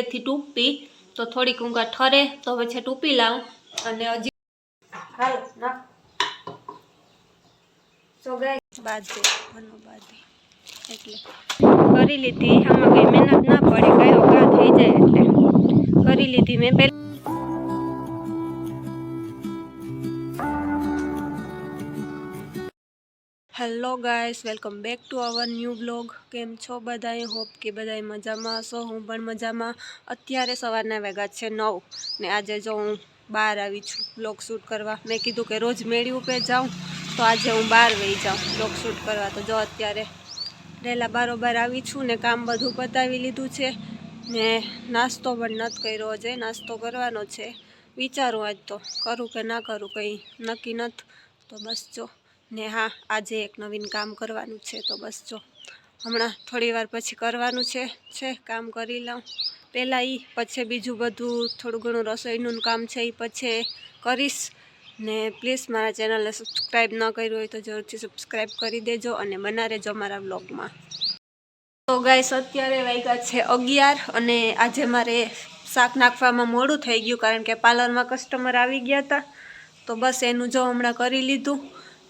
તેલેથી ટૂંપી તો થોડીક ઊંઘા ઠરે તો પછી ટૂંપી લાવું અને હજી હાલ ના સો ગાઈસ બાજે ભનો બાજે એટલે કરી લીધી આમાં કઈ મહેનત ના પડે કયો ઘા થઈ જાય એટલે કરી લીધી મેં પહેલા hello guys welcome back to our new blog કેમ છો બધાએ હોપ કે બધાએ મજામાં હશો હું પણ મજામાં અત્યારે સવારના વાગ્યા છે 9 ને આજે જો હું બહાર આવી છું બ્લોગ શૂટ કરવા મેં કીધું કે રોજ મેળી ઉપર જાઉં તો આજે હું બહાર વહી જાઉં બ્લોગ શૂટ કરવા તો જો અત્યારે રહેલા બારોબાર આવી છું ને કામ બધું પતાવી લીધું છે ને નાસ્તો પણ નથી કર્યો છે નાસ્તો કરવાનો છે વિચારું આજ તો કરું કે ના કરું કંઈ નક્કી નથી તો બસ જો ને હા આજે એક નવીન કામ કરવાનું છે તો બસ જો હમણાં થોડી વાર પછી કરવાનું છે કામ કરી લઉં પહેલાં પછી બીજું બધું થોડું ઘણું રસોઈનું કામ છે એ પછી કરીશ ને પ્લીઝ મારા ચેનલને સબસ્ક્રાઈબ ન કર્યું હોય તો જરૂરથી સબસ્ક્રાઈબ કરી દેજો અને બના રહેજો મારા બ્લોગમાં તો ગાઈસ અત્યારે વાગ્યા છે 11 અને આજે મારે શાક નાખવામાં મોડું થઈ ગયું કારણ કે પાર્લરમાં કસ્ટમર આવી ગયા હતા તો બસ એનું જો હમણાં કરી લીધું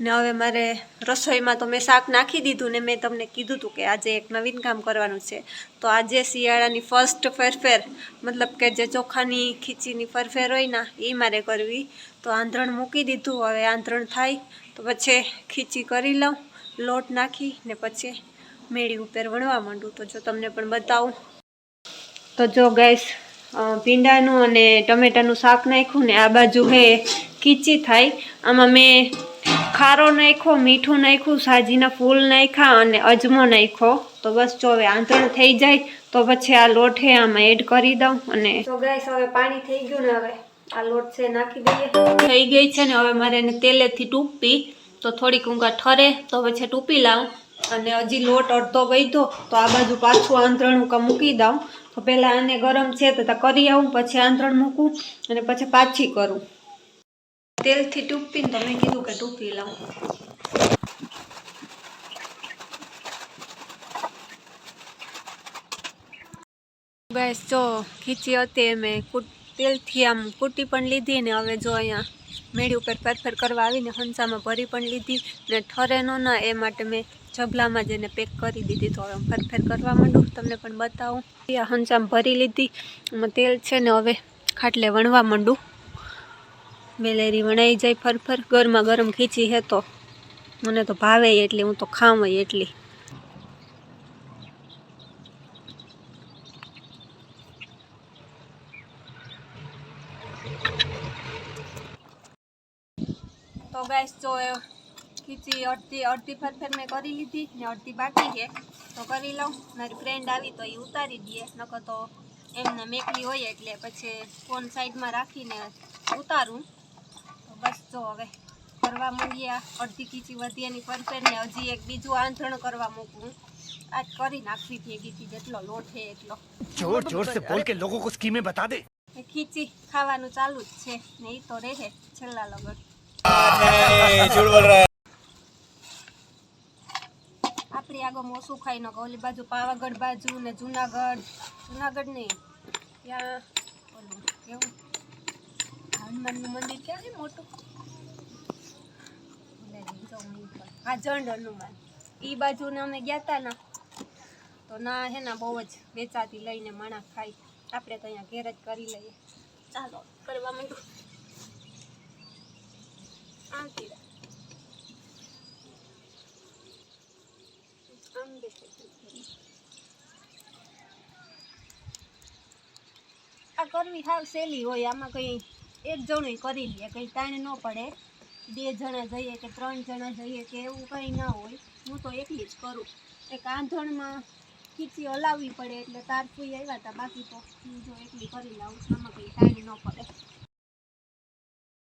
ને હવે મારે રસોઈમાં તો મેં શાક નાખી દીધું ને મેં તમને કીધું હતું કે આજે એક નવીન કામ કરવાનું છે તો આજે શિયાળાની ફર્સ્ટ ફેરફેર મતલબ કે જે ચોખાની ખીચીની ફરફેર હોય ને એ મારે કરવી તો આંધણ મૂકી દીધું હવે આંધણ થાય તો પછી ખીચી કરી લઉં લોટ નાખી ને પછી મેળી ઉપર વણવા માંડું તો જો તમને પણ બતાવું તો જો ગાઈસ ભીંડાનું અને ટમેટાનું શાક નાખ્યું ને આ બાજુ હે ખીચી થાય આમાં મેં ખારો નાખ્યો મીઠું નાખ્યું સાજીના ફૂલ નાખ્યા અને અજમો નાખ્યો તો બસ જો હવે આંધણ થઈ જાય તો પછી આ લોટ હે આમાં એડ કરી દઉં અને તો ગાઈસ હવે પાણી થઈ ગયું ને હવે આ લોટ છે નાખી દઈએ થઈ ગઈ છે ને હવે મારે એને તેલેથી ટૂંપી તો થોડીક ઊંઘા ઠરે તો પછી ટૂંપી લાવું અને હજી લોટ અડધો વધ્યો તો આ બાજુ પાછું આંધણ મૂકી દઉં તો પહેલાં આને ગરમ છે તો કરી આવું પછી આંધણ મૂકું અને પછી પાછી કરું તેલથી ટૂંપીને તો મેં કીધું કે ટૂંપી લાવું બસ જો ખીચી હતી મેં તેલથી આમ કૂટી પણ લીધી ને હવે જો અહીંયા મેળી ઉપર ફેરફેર કરવા આવીને હંસામાં ભરી પણ લીધી ને ઠરે ન ના એ માટે મેં જબલામાં જઈને પેક કરી દીધી તો હવે ફેરફેર કરવા માંડું તમને પણ બતાવું આ હંસામાં ભરી લીધી એમાં તેલ છે ને હવે ખાટલે વણવા માંડું વેલેરી વણાઈ જાય ફરફર ગરમા ગરમ ખીચી હે તો મને તો ભાવે એટલી હું તો ખાવ એટલી તો ગાઈસ જો ખીચી અડધી ફરફર મેં કરી લીધી ને અડધી બાકી છે તો કરી લઉં મારી ફ્રેન્ડ આવી તો એ ઉતારી દઈએ નકર તો એમને મેકલી હોય એટલે પછી ફોન સાઈડમાં રાખીને ઉતારું તો બસ જો હવે કરવા માંડીએ અડધી ખીચી વધી એની ફરફેર ને હજી એક બીજું આંધણ કરવા મૂકવું આજ કરી નાખવી ભેગી થી જેટલો લોટ છે એટલો જોર જોર સે બોલ કે લોકો કો સ્કીમે બતા દે ખીચી ખાવાનું ચાલુ જ છે ને ઈ તો રહે છેલ્લા લગન આપણી આગળ મોસું ખાઈ ન ઓલી બાજુ પાવાગઢ બાજુ ને જુનાગઢ નહીં ત્યાં ઓલું કેવું હનુમાનનું મંદિર ક્યાં છે મોટું હા જંડ હનુમાન એ બાજુ ને અમે ગયા હતા ને તો ના હે ને બહુ જ વેચાતી લઈને માણા ખાઈ આપણે તો અહીંયા ઘેર જ કરી લઈએ ચાલો કરવા માંડું આ કરવી હાવ સહેલી હોય આમાં કઈ એક જણું કરી લે કઈ તાણ ન પડે 2 જણા જઈએ કે 3 જણા જઈએ કે એવું કઈ ના હોય હું તો એકલી જ કરું એક આંધણમાં ખીચી હલાવવી પડે એટલે તારફુઈ આવ્યા હતા બાકી તો હું જો એકલી કરી લાવું આમાં કઈ તાણ ન પડે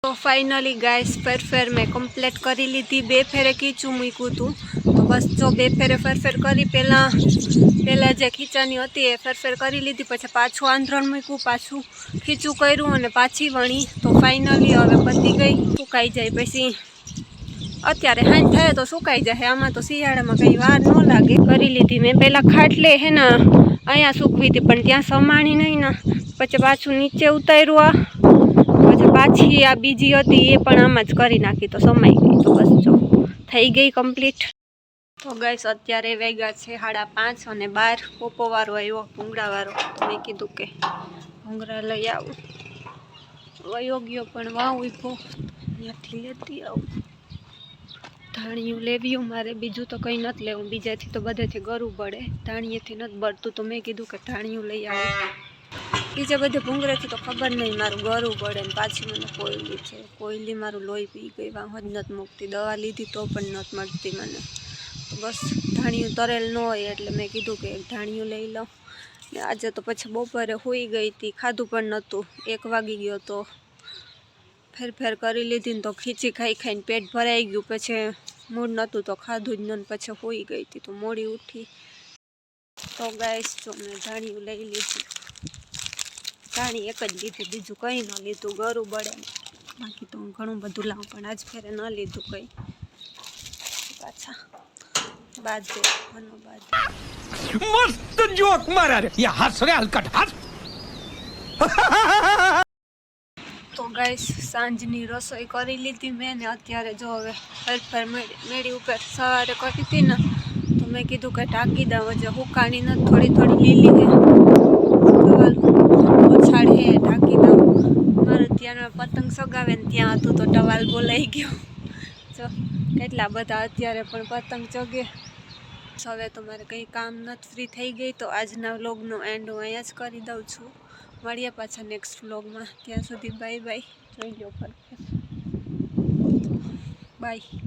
તો ફાઇનલી ગાઈસ ફેરફેર મેં કમ્પ્લીટ કરી લીધી 2 ફેરે ખીચું મૂક્યું હતું તો બસ જો 2 ફેરે ફેરફેર કરી પહેલાં જે ખીચાની હતી એ ફેરફેર કરી લીધી પછી પાછું આંધણ મૂક્યું પાછું ખીચું કર્યું અને પાછી વણી તો ફાઇનલી હવે પતી ગઈ સુકાઈ જાય પછી અત્યારે હાંજ થાય તો સુકાઈ જાય આમાં તો શિયાળામાં કંઈ વાર ન લાગે કરી લીધી મેં પહેલાં ખાટલે હે ને અહીંયા સૂકવી હતી પણ ત્યાં સમાણી નહીં ને, પછી પાછું નીચે ઉતાર્યું. પછી પાછી આ બીજી હતી એ પણ આમાં જ કરી નાખી તો સમાઈ ગઈ. તો બસ જો થઈ ગઈ કમ્પ્લીટ. તો ગાઈસ અત્યારે વાગ્યા છે 5:30 અને બહાર પોપોવાળો આવ્યો, ભૂંગળાવાળો. મેં કીધું કે ભૂંગળા લઈ આવું. વયો ગયો પણ વાવ ઉભો, ત્યાંથી લેતી આવું. ધાણિયું લેવ્યું મારે, બીજું તો કંઈ નથી લેવું. બીજાથી તો બધેથી ગરું પડે, ધાણીએથી નથી બળતું. તો મેં કીધું કે ધાણિયું લઈ આવું. બીજા બધે ભૂંગળેથી તો ખબર નહીં મારું ગરું પડે ને. પાછી મને કોયલી છે, કોયલી મારું લોહી પી ગઈ. વાહ જ નથી મૂકતી, દવા લીધી તો પણ નથી મળતી મને. તો બસ ધાણિયું તરેલ ન હોય એટલે મેં કીધું કે એક ધાણિયું લઈ લઉં. ને આજે તો પછી બપોરે સૂઈ ગઈ હતી, ખાધું પણ નહોતું. 1 વાગી ગયો તો ફેર કરી લીધી ને તો ખીચી ખાઈને પેટ ભરાઈ ગયું. પછી મૂડ નહોતું તો ખાધું જ ન, પછી સૂઈ ગઈ હતી તો મોડી ઉઠી. તો ગાઈસ જો મેં ધાણિયું લઈ લીધું. ધાણી એક જ લીધી, બીજું કંઈ ન લીધું. ગરું બળે ને, બાકી તો હું ઘણું બધું લાવું પણ આજ ફેરે ન લીધું કંઈ. પાછા બાજે બનો બાજે मस्त जोक मारा रे, ये हंस रे हलकट हंस. તો ગાઈસ સાંજની રસોઈ કરી લીધી મેં ને અત્યારે જો હવે ફેર મેળી ઉપર સવારે કરી હતી ને તો મેં કીધું કે ઢાંકી દઉં. હજુ હુકાણી નથી, થોડી લીલી છે. ઓછાડ હે, ઢાંકી દઉં. મારે ત્યાં પતંગ સગાવે ને ત્યાં હતું તો ટવાલ બોલાઈ ગયો. જો કેટલા બધા અત્યારે પણ પતંગ ચગે. હવે તો મારે કંઈ કામ નથી, ફ્રી થઈ ગઈ. તો આજના વ્લોગનો એન્ડ હું અહીંયા જ કરી દઉં છું. મળીએ પાછા નેક્સ્ટ વ્લોગમાં. ત્યાં સુધી બાય બાય. જોઈ લો ફરફર. બાય.